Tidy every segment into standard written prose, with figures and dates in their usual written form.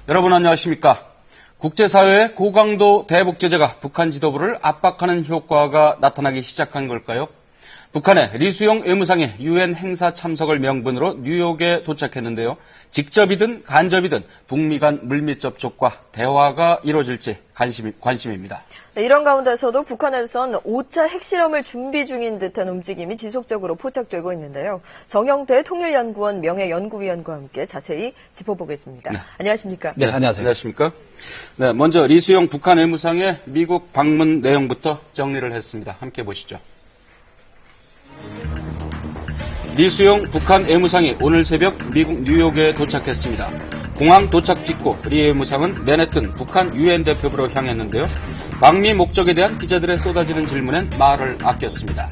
여러분 안녕하십니까? 국제사회의 고강도 대북 제재가 북한 지도부를 압박하는 효과가 나타나기 시작한 걸까요? 북한의 리수용 외무상이 유엔 행사 참석을 명분으로 뉴욕에 도착했는데요. 직접이든 간접이든 북미 간 물밑 접촉과 대화가 이루어질지 관심입니다. 네, 이런 가운데서도 북한에선 5차 핵실험을 준비 중인 듯한 움직임이 지속적으로 포착되고 있는데요. 정영대 통일연구원 명예연구위원과 함께 자세히 짚어보겠습니다. 네. 안녕하십니까? 네, 안녕하십니까? 네, 먼저 리수용 북한 외무상의 미국 방문 내용부터 정리를 했습니다. 함께 보시죠. 리수용 북한 외무상이 오늘 새벽 미국 뉴욕에 도착했습니다. 공항 도착 직후 리 외무상은 맨해튼 북한 유엔 대표부로 향했는데요. 방미 목적에 대한 기자들의 쏟아지는 질문엔 말을 아꼈습니다.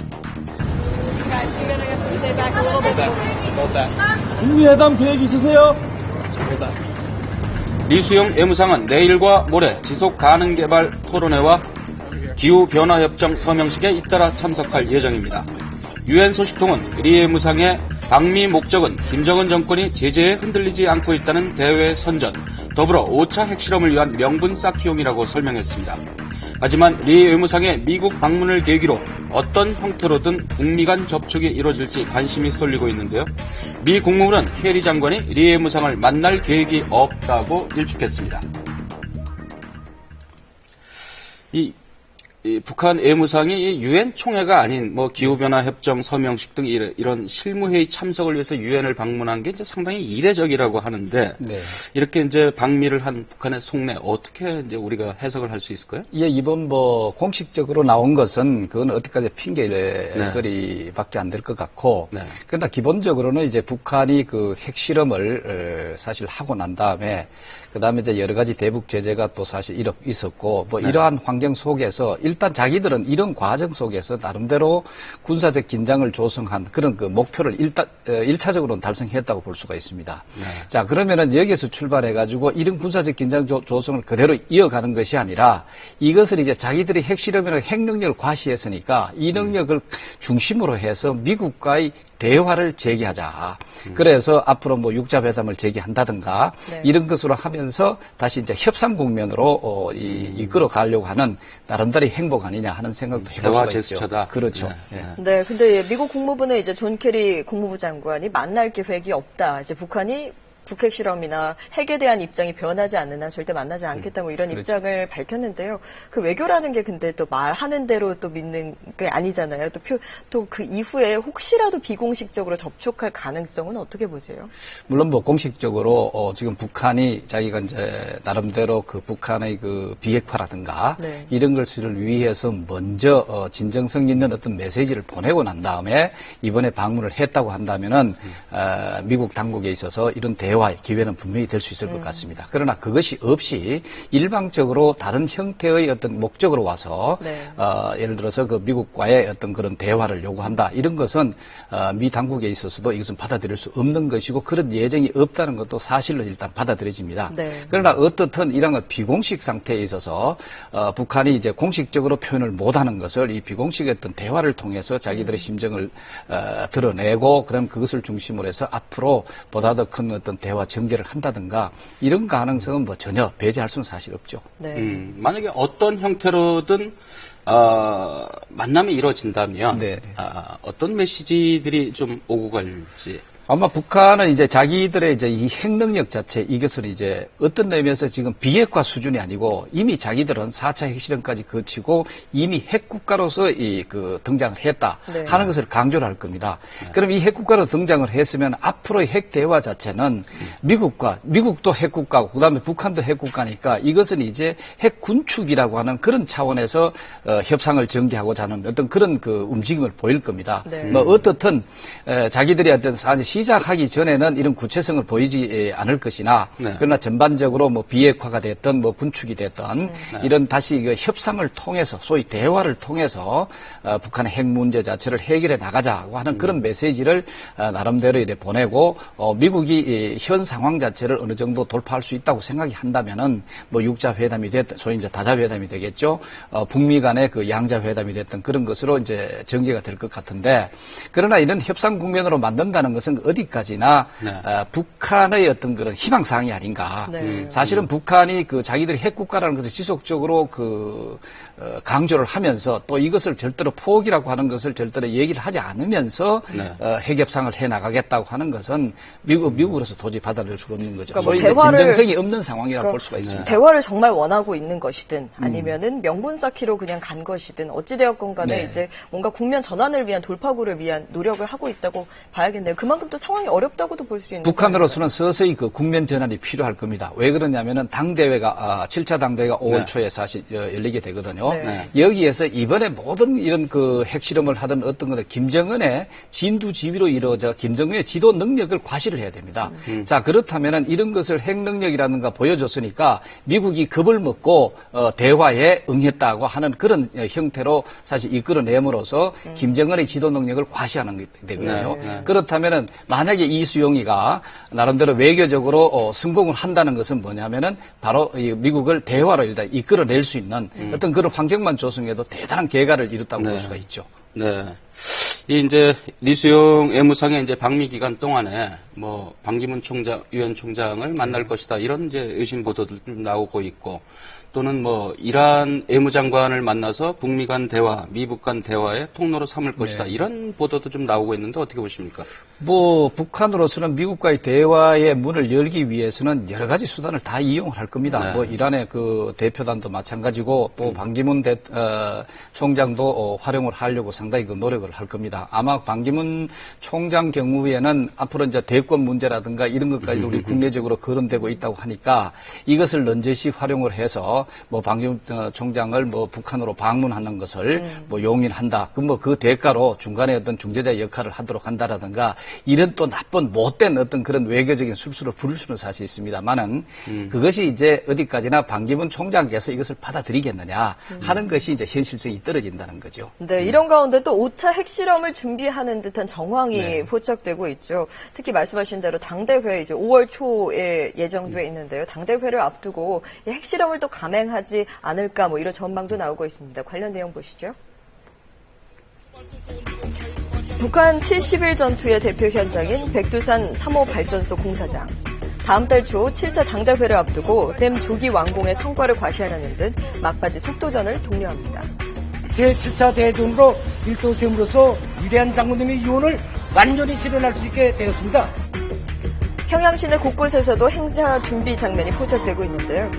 북미 회담 계획 있으세요? 리수용 외무상은 내일과 모레 지속가능개발 토론회와 기후변화협정 서명식에 잇따라 참석할 예정입니다. 유엔 소식통은 리 외무상의 방미 목적은 김정은 정권이 제재에 흔들리지 않고 있다는 대외 선전, 더불어 5차 핵실험을 위한 명분 쌓기용이라고 설명했습니다. 하지만 리 외무상의 미국 방문을 계기로 어떤 형태로든 북미 간 접촉이 이루어질지 관심이 쏠리고 있는데요. 미 국무부는 케리 장관이 리 외무상을 만날 계획이 없다고 일축했습니다. 북한 외무상이 유엔 총회가 아닌 기후변화 협정 서명식 등 이런 실무회의 참석을 위해서 유엔을 방문한 게 이제 상당히 이례적이라고 하는데 네. 이렇게 이제 방미를 한 북한의 속내 어떻게 이제 우리가 해석을 할 수 있을까요? 예, 이번 공식적으로 나온 것은 그건 어디까지 핑계거리밖에 안 될 것 같고, 네. 그러나 기본적으로는 이제 북한이 그 핵실험을 사실 하고 난 다음에 그다음에 이제 여러 가지 대북 제재가 또 사실 있었고 네. 이러한 환경 속에서 일단 자기들은 이런 과정 속에서 나름대로 군사적 긴장을 조성한 그런 그 목표를 일단 1차적으로는 달성했다고 볼 수가 있습니다. 네. 자, 그러면은 여기에서 출발해 가지고 이런 군사적 긴장 조성을 그대로 이어가는 것이 아니라 이것을 이제 자기들이 핵실험이나 핵능력을 과시했으니까 이 능력을 중심으로 해서 미국과의 대화를 재개하자. 그래서 앞으로 육자회담을 재개한다든가 네. 이런 것으로 하면서 다시 이제 협상 국면으로 이끌어 가려고 하는 나름대로의 행복 아니냐 하는 생각도 해볼 대화 수가 제스처다. 있죠. 그렇죠. 네. 예. 네, 근데 미국 국무부는 이제 존 케리 국무부 장관이 만날 계획이 없다. 이제 북한이 북핵 실험이나 핵에 대한 입장이 변하지 않는 한 절대 만나지 않겠다 이런 그렇죠. 입장을 밝혔는데요. 그 외교라는 게 근데 또 말하는 대로 또 믿는 게 아니잖아요. 또 그 이후에 혹시라도 비공식적으로 접촉할 가능성은 어떻게 보세요? 물론 공식적으로 지금 북한이 자기가 이제 나름대로 그 북한의 그 비핵화라든가 네. 이런 것을 위해서 먼저 진정성 있는 어떤 메시지를 보내고 난 다음에 이번에 방문을 했다고 한다면은 미국 당국에 있어서 이런 대화의 기회는 분명히 될 수 있을 것 같습니다. 그러나 그것이 없이 일방적으로 다른 형태의 어떤 목적으로 와서 네. 예를 들어서 그 미국과의 어떤 그런 대화를 요구한다. 이런 것은 미 당국에 있어서도 이것은 받아들일 수 없는 것이고 그런 예정이 없다는 것도 사실로 일단 받아들여집니다. 네. 그러나 어떻든 이런 비공식 상태에 있어서 북한이 이제 공식적으로 표현을 못하는 것을 이 비공식 어떤 대화를 통해서 자기들의 심정을 드러내고 그럼 그것을 중심으로 해서 앞으로 보다 더 큰 어떤 대화 전개를 한다든가 이런 가능성은 전혀 배제할 수는 사실 없죠. 네. 만약에 어떤 형태로든 만남이 이루어진다면 네. 어떤 메시지들이 좀 오고 갈지. 아마 북한은 이제 자기들의 이제 이 핵능력 자체 이것을 이제 어떤 의미에서 지금 비핵화 수준이 아니고 이미 자기들은 4차 핵실험까지 거치고 이미 핵국가로서 등장을 했다 네. 하는 것을 강조를 할 겁니다. 그럼 이 핵국가로 등장을 했으면 앞으로의 핵 대화 자체는 미국도 핵국가고 그다음에 북한도 핵국가니까 이것은 이제 핵 군축이라고 하는 그런 차원에서 협상을 전개하고자 하는 어떤 그런 그 움직임을 보일 겁니다. 네. 어떻든 자기들이 어떤 시작하기 전에는 이런 구체성을 보이지 않을 것이나 네. 그러나 전반적으로 비핵화가 됐든 군축이 됐든 이런 다시 협상을 통해서 소위 대화를 통해서 북한의 핵 문제 자체를 해결해 나가자고 하는 그런 메시지를 나름대로 이렇게 보내고 미국이 현 상황 자체를 어느 정도 돌파할 수 있다고 생각이 한다면은 육자 회담이 됐든 소위 이제 다자 회담이 되겠죠. 북미 간의 그 양자 회담이 됐든 그런 것으로 이제 전개가 될 것 같은데 그러나 이런 협상 국면으로 만든다는 것은 어디까지나 네. 북한의 어떤 그런 희망사항이 아닌가. 네. 사실은 북한이 그 자기들이 핵국가라는 것을 지속적으로 강조를 하면서 또 이것을 절대로 포기라고 하는 것을 절대로 얘기를 하지 않으면서 네. 핵협상을 해 나가겠다고 하는 것은 미국으로서 도저히 받아들일 수가 없는 거죠. 그러니까 뭐 소위 이제 대화를- 진정성이 없는 상황이라고 그러니까 볼 수가 있습니다. 대화를 정말 원하고 있는 것이든 아니면은 명분 쌓기로 그냥 간 것이든 어찌되었건 간에 네. 이제 뭔가 국면 전환을 위한 돌파구를 위한 노력을 하고 있다고 봐야겠네요. 그만큼 또 상황이 어렵다고도 볼 수 있는 북한으로서는 서서히 그 국면 전환이 필요할 겁니다. 왜 그러냐면은 당대회가 7차 당대회가 5월 네. 초에 사실 열리게 되거든요. 네. 여기에서 이번에 모든 이런 그 핵실험을 하던 어떤 것들 김정은의 진두지휘로 이루어져 김정은의 지도 능력을 과시를 해야 됩니다. 자, 그렇다면은 이런 것을 핵 능력이라든가 보여줬으니까 미국이 겁을 먹고 대화에 응했다고 하는 그런 형태로 사실 이끌어내므로써 김정은의 지도 능력을 과시하는 게 되거든요. 네. 그렇다면은 만약에 이수용이가 나름대로 외교적으로 성공을 한다는 것은 뭐냐면은 바로 이 미국을 대화로 일단 이끌어낼 수 있는 어떤 그런 환경만 조성해도 대단한 계가를 이뤘다고 볼 수가 있죠. 네. 이 이제 리수용 외무상의 이제 방미 기간 동안에 뭐 반기문 유엔 총장을 만날 것이다 이런 이제 의심 보도들도 나오고 있고 또는 뭐 이란 외무장관을 만나서 북미 간 대화, 미북 간 대화의 통로로 삼을 것이다 이런 보도도 좀 나오고 있는데 어떻게 보십니까? 뭐 북한으로서는 미국과의 대화의 문을 열기 위해서는 여러 가지 수단을 다 이용할 겁니다. 네. 뭐 이란의 그 대표단도 마찬가지고 또 반기문 총장도 활용을 하려고 상당히 그 노력을 할 겁니다. 아마 반기문 총장 경우에는 앞으로 이제 대권 문제라든가 이런 것까지도 우리 국내적으로 거론되고 있다고 하니까 이것을 넌지시 활용을 해서 뭐 반기문 총장을 뭐 북한으로 방문하는 것을 뭐 용인한다. 그 대가로 중간에 어떤 중재자 역할을 하도록 한다라든가 이런 또 나쁜 못된 어떤 그런 외교적인 술수를 부를 수는 사실 있습니다만은 그것이 이제 어디까지나 반기문 총장께서 이것을 받아들이겠느냐 하는 것이 이제 현실성이 떨어진다는 거죠. 네, 이런 가운데 또 5차 핵실험을 준비하는 듯한 정황이 포착되고 있죠. 특히 말씀하신 대로 당대회 이제 5월 초에 예정돼 있는데요. 당대회를 앞두고 이 핵실험을 또 감행하지 않을까 뭐 이런 전망도 나오고 있습니다. 관련 내용 보시죠. 북한 70일 전투의 대표 현장인 백두산 3호 발전소 공사장. 다음 달 초 7차 당대회를 앞두고 댐 조기 완공의 성과를 과시하려는 듯 막바지 속도전을 독려합니다. 제7차 대전으로 일도 세움으로써 위대한 장군님의 유언을 완전히 실현할 수 있게 되었습니다. 평양 시내 곳곳에서도 행사 준비 장면이 포착되고 있는데요.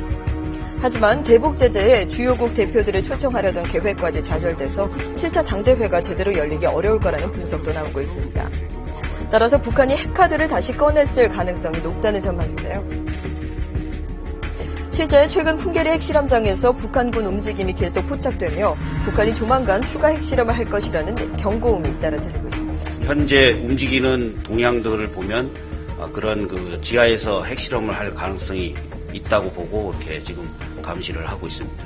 하지만 대북 제재에 주요국 대표들을 초청하려던 계획까지 좌절돼서 7차 당대회가 제대로 열리기 어려울 거라는 분석도 나오고 있습니다. 따라서 북한이 핵카드를 다시 꺼냈을 가능성이 높다는 전망인데요. 실제 최근 풍계리 핵실험장에서 북한군 움직임이 계속 포착되며 북한이 조만간 추가 핵실험을 할 것이라는 경고음이 잇따라 들리고 있습니다. 현재 움직이는 동향들을 보면 그런 그 지하에서 핵실험을 할 가능성이 있다고 보고 이렇게 지금 감시를 하고 있습니다.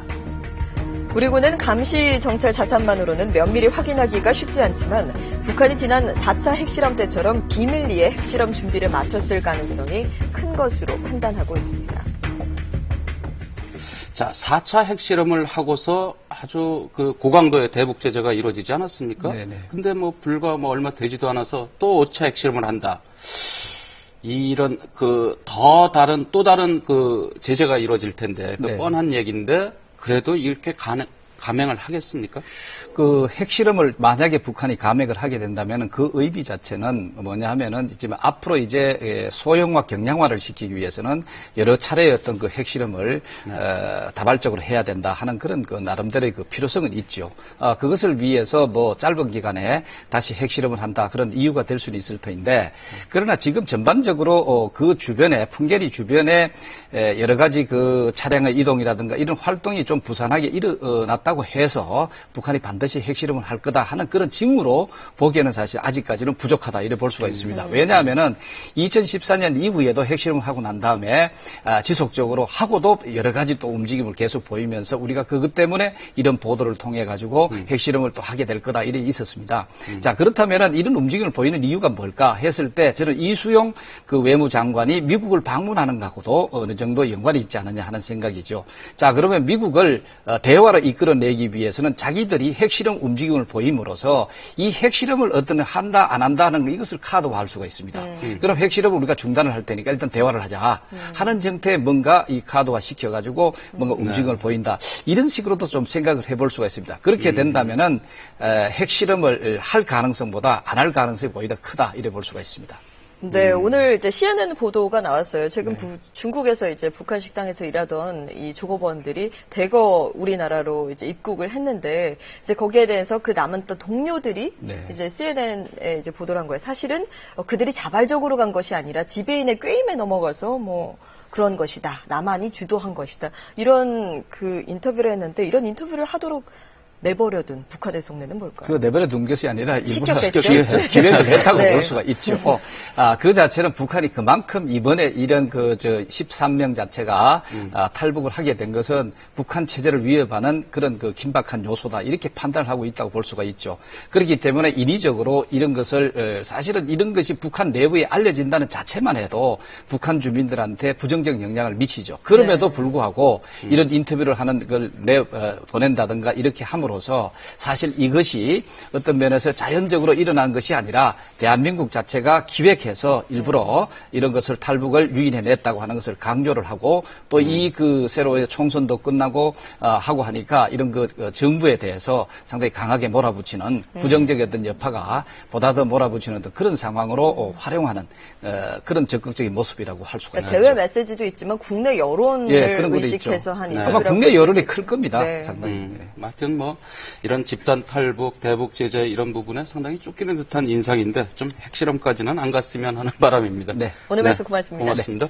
우리 군은 감시 정찰 자산만으로는 면밀히 확인하기가 쉽지 않지만 북한이 지난 4차 핵실험 때처럼 비밀리에 핵실험 준비를 마쳤을 가능성이 큰 것으로 판단하고 있습니다. 자, 4차 핵실험을 하고서 아주 그 고강도의 대북 제재가 이루어지지 않았습니까? 네네. 근데 뭐 불과 뭐 얼마 되지도 않아서 또 5차 핵실험을 한다. 이런 또 다른 그 제재가 이루어질 텐데 그 네. 뻔한 얘기인데 그래도 이렇게 감행을 하겠습니까? 그 핵실험을 만약에 북한이 감행을 하게 된다면 그 의미 자체는 뭐냐 하면은 지금 앞으로 이제 소형화 경량화를 시키기 위해서는 여러 차례의 어떤 그 핵실험을 다발적으로 해야 된다 하는 그런 그 나름대로의 그 필요성은 있죠. 그것을 위해서 뭐 짧은 기간에 다시 핵실험을 한다 그런 이유가 될 수는 있을 터인데 그러나 지금 전반적으로 그 주변에 풍계리 주변에 여러 가지 그 차량의 이동이라든가 이런 활동이 좀 부산하게 일어났다고 해서 북한이 반드시 핵실험을 할 거다 하는 그런 징후로 보기에는 사실 아직까지는 부족하다 이래 볼 수가 있습니다. 왜냐하면은 2014년 이후에도 핵실험을 하고 난 다음에 지속적으로 하고도 여러 가지 또 움직임을 계속 보이면서 우리가 그것 때문에 이런 보도를 통해 가지고 핵실험을 또 하게 될 거다 이래 있었습니다. 자, 그렇다면은 이런 움직임을 보이는 이유가 뭘까 했을 때 저는 이수용 그 외무장관이 미국을 방문하는 것하고도 어느 정도 연관이 있지 않느냐 하는 생각이죠. 자, 그러면 미국을 대화로 이끌어 만들어내기 위해서는 자기들이 핵실험 움직임을 보임으로써 이 핵실험을 어떤 한다 안 한다 하는 거 이것을 카드화할 수가 있습니다. 그럼 핵실험을 우리가 중단을 할 테니까 일단 대화를 하자 하는 형태의 뭔가 이 카드화 시켜가지고 뭔가 움직임을 보인다. 이런 식으로도 좀 생각을 해볼 수가 있습니다. 그렇게 된다면은 핵실험을 할 가능성보다 안 할 가능성이 오히려 크다 이래 볼 수가 있습니다. 네, 오늘 이제 CNN 보도가 나왔어요. 최근 중국에서 이제 북한 식당에서 일하던 이 조업원들이 대거 우리나라로 이제 입국을 했는데 이제 거기에 대해서 그 남은 또 동료들이 이제 CNN에 이제 보도를 한 거예요. 사실은 그들이 자발적으로 간 것이 아니라 지배인의 꾀임에 넘어가서 뭐 그런 것이다. 남한이 주도한 것이다. 이런 그 인터뷰를 했는데 이런 인터뷰를 하도록 내버려둔 북한의 속내는 뭘까요? 그 내버려둔 것이 아니라 일부러 시켰겠죠? 기획을 했다고 네. 볼 수가 있죠. 그 자체는 북한이 그만큼 이번에 이런 13명 자체가 탈북을 하게 된 것은 북한 체제를 위협하는 그런 그 긴박한 요소다. 이렇게 판단을 하고 있다고 볼 수가 있죠. 그렇기 때문에 인위적으로 이런 것을 사실은 이런 것이 북한 내부에 알려진다는 자체만 해도 북한 주민들한테 부정적 영향을 미치죠. 그럼에도 불구하고 이런 인터뷰를 하는 걸 보낸다든가 이렇게 함으로써 사실 이것이 어떤 면에서 자연적으로 일어난 것이 아니라 대한민국 자체가 기획해서 일부러 이런 것을 탈북을 유인해냈다고 하는 것을 강조를 하고 또 이 그 새로의 총선도 끝나고 하고 하니까 이런 그 정부에 대해서 상당히 강하게 몰아붙이는 부정적인 어떤 여파가 보다 더 몰아붙이는 어떤 그런 상황으로 활용하는 그런 적극적인 모습이라고 할 수가 있죠. 대외 메시지도 있지만 국내 여론을 그런 것도 의식해서 있죠. 한 아마 인터뷰라고 국내 여론이 클 겁니다. 네. 상당히. 하여튼 뭐 이런 집단 탈북, 대북 제재 이런 부분에 상당히 쫓기는 듯한 인상인데 좀 핵실험까지는 안 갔으면 하는 바람입니다. 오늘 말씀 고맙습니다. 고맙습니다.